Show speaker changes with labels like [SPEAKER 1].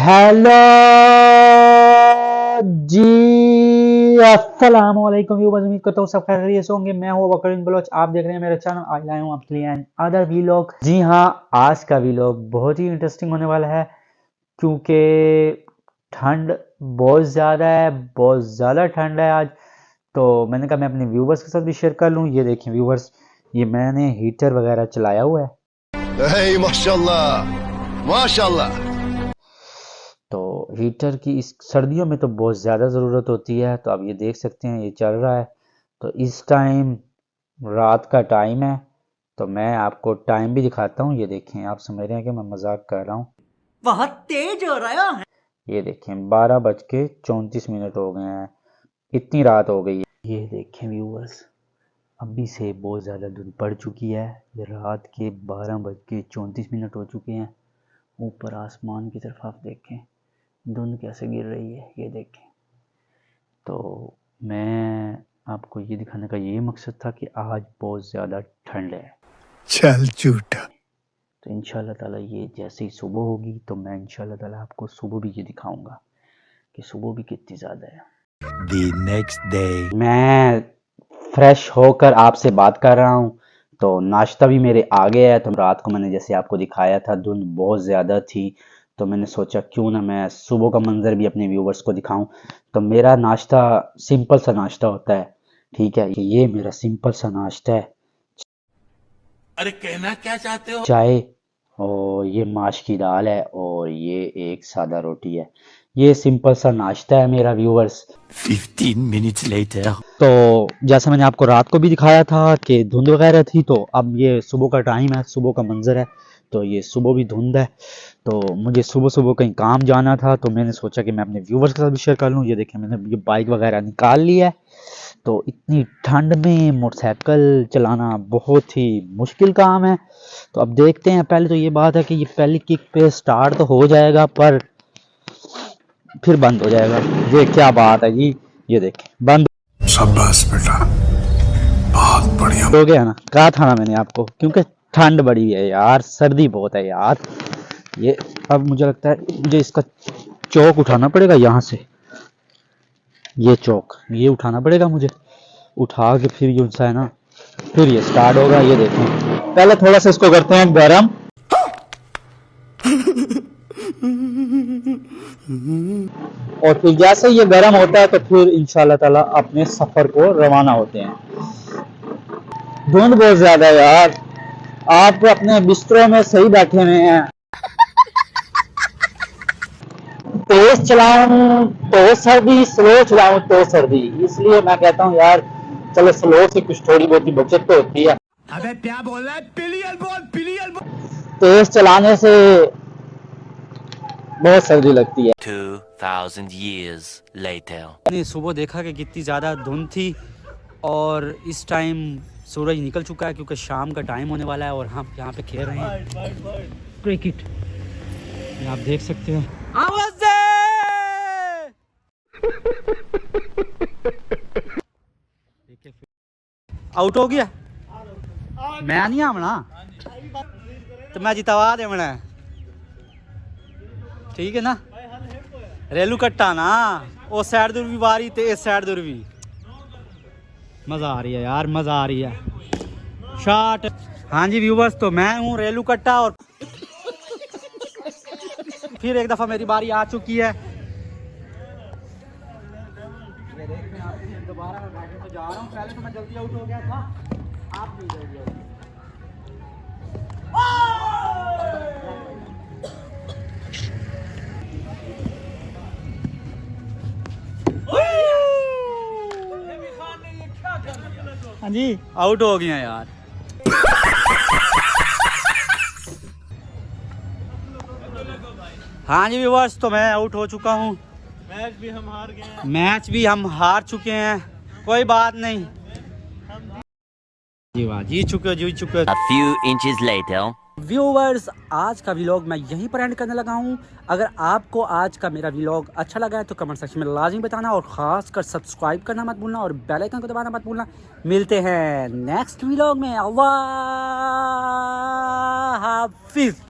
[SPEAKER 1] Hello जी, अस्सलाम वालेकुम viewers. उम्मीद करता हूँ सब खैरियत से होंगे। मैं हूँ बकरीन बलोच, आप देख रहे हैं मेरा चैनल। आज लाया हूँ आपके लिए अदर वीलॉग। जी हाँ, आज का वीलॉग बहुत ही इंटरेस्टिंग होने वाला है क्योंकि ठंड बहुत ज़्यादा है, बहुत ज़्यादा ठंड है आज। तो मैंने कहा मैं अपने व्यूवर्स के साथ भी शेयर कर लूँ। ये देखें व्यूवर्स, ये मैंने हीटर वगैरह चलाया हुआ है।
[SPEAKER 2] माशाल्लाह माशाल्लाह।
[SPEAKER 1] तो हीटर की इस सर्दियों में तो बहुत ज़्यादा ज़रूरत होती है। तो आप ये देख सकते हैं, ये चल रहा है। तो इस टाइम रात का टाइम है, तो मैं आपको टाइम भी दिखाता हूँ। ये देखें, आप समझ रहे हैं कि मैं मजाक कर रहा हूँ।
[SPEAKER 3] बहुत तेज हो रहा है।
[SPEAKER 1] ये देखें 12:34 हो गए हैं, इतनी रात हो गई है। ये देखें व्यूअर्स, अभी से बहुत ज़्यादा धूप पड़ चुकी है। ये रात के 12:34 हो चुके हैं। ऊपर आसमान की तरफ आप देखें, धुंध कैसे गिर रही है, ये देखें। तो मैं आपको ये दिखाने का ये मकसद था कि आज बहुत ज़्यादा ठंड है।
[SPEAKER 2] चल झूठा।
[SPEAKER 1] तो इंशाल्लाह ताला ये जैसे ही सुबह होगी तो मैं इंशाल्लाह ताला आपको सुबह भी ये दिखाऊंगा कि सुबह भी कितनी ज़्यादा है।
[SPEAKER 2] The next day.
[SPEAKER 1] मैं फ्रेश होकर आपसे बात कर रहा हूँ। तो नाश्ता भी मेरे आ गया है। तो रात को मैंने जैसे आपको दिखाया था, धुंध बहुत ज़्यादा थी, तो मैंने सोचा क्यों ना मैं सुबह का मंजर भी अपने व्यूवर्स को दिखाऊं। तो मेरा नाश्ता सिंपल सा नाश्ता होता है, ठीक है। ये मेरा सिंपल सा नाश्ता है।
[SPEAKER 2] अरे कहना क्या चाहते हो?
[SPEAKER 1] चाय और ये माश की दाल है और ये एक सादा रोटी है। ये सिंपल सा नाश्ता है मेरा व्यूवर्स।
[SPEAKER 2] 15 minutes later.
[SPEAKER 1] तो जैसा मैंने आपको रात को भी दिखाया था कि धुंध वगैरह थी, तो अब ये सुबह का टाइम है, सुबह का मंजर है। तो ये सुबह भी धुंध है। तो मुझे सुबह सुबह कहीं काम जाना था, तो मैंने सोचा कि मैं अपने व्यूवर्स के साथ भी शेयर कर लूँ। ये देखें, मैंने ये बाइक वगैरह निकाल ली है। तो इतनी ठंड में मोटरसाइकिल चलाना बहुत ही मुश्किल काम है। तो अब देखते हैं। पहले तो ये बात है कि ये पहली किक पे स्टार्ट तो हो जाएगा, पर फिर बंद हो जाएगा। ये क्या बात है जी, ये देखें बंद
[SPEAKER 2] शाबाश बेटा, बहुत बढ़िया।
[SPEAKER 1] हो गया ना। कहा था ना मैंने आपको, क्योंकि ठंड बड़ी है यार, सर्दी बहुत है यार। ये अब मुझे लगता है मुझे इसका चौक उठाना पड़ेगा यहाँ से। ये चौक ये उठाना पड़ेगा मुझे, उठा के फिर ये है ना, फिर ये स्टार्ट होगा। ये देखें, पहले थोड़ा सा इसको करते हैं गरम। और फिर जैसे ये गर्म होता है तो फिर इंशाल्लाह ताला अपने सफर को रवाना होते हैं। धुंध बहुत ज्यादा है यार, आप अपने बिस्तरों में सही बैठे हुए हैं। तेज चलाऊं तो सर्दी, स्लो चलाऊं तो सर्दी, इसलिए मैं कहता हूँ यार चलो स्लो से कुछ थोड़ी बहुत ही बचत तो होती है।
[SPEAKER 2] अबे क्या बोल रहा है? पिलियल बोल, पिलियल बोल।
[SPEAKER 1] तेज चलाने से बहुत सर्दी लगती है।
[SPEAKER 4] 2000 years later.
[SPEAKER 3] मैंने सुबह देखा कि कितनी ज़्यादा धुंध थी और इस टाइम सूरज निकल चुका है क्योंकि शाम का टाइम होने वाला है और हम यहाँ पे खेल रहे हैं क्रिकेट। ये आप देख सकते हैं। आवाज़ दे! आउट हो गया। मैं नहीं आना तो मैं जितवा दे मना, ठीक है ना। रेलू कट्टा ना, उस साइड दूर भी बारी ते इस साइड दूर भी। मज़ा आ रही है यार, मज़ा आ रही है। शॉट। हाँ जी व्यूवर्स, तो मैं हूँ रेलू कट्टा और फिर एक दफ़ा मेरी बारी आ चुकी है। दोबारा मैं बैटिंग पे जा रहा हूँ। पहले तो मैं जल्दी आउट हो गया था, आप भी जल्दी आउट। हाँ जी, आउट हो गया यार। हाँ जी व्यूअर्स, तो मैं आउट हो चुका हूँ। मैच भी हम हार चुके हैं। कोई बात नहीं जी, वाह, जीत चुके।
[SPEAKER 4] A few inches later.
[SPEAKER 3] Viewers, आज का व्लॉग मैं यहीं पर एंड करने लगा हूँ। अगर आपको आज का मेरा व्लॉग अच्छा लगा है तो कमेंट सेक्शन में लाजमी बताना और ख़ास कर सब्सक्राइब करना मत भूलना और बेल आइकन को दबाना मत भूलना। मिलते हैं नेक्स्ट व्लॉग में। अल्लाह हाफिज़।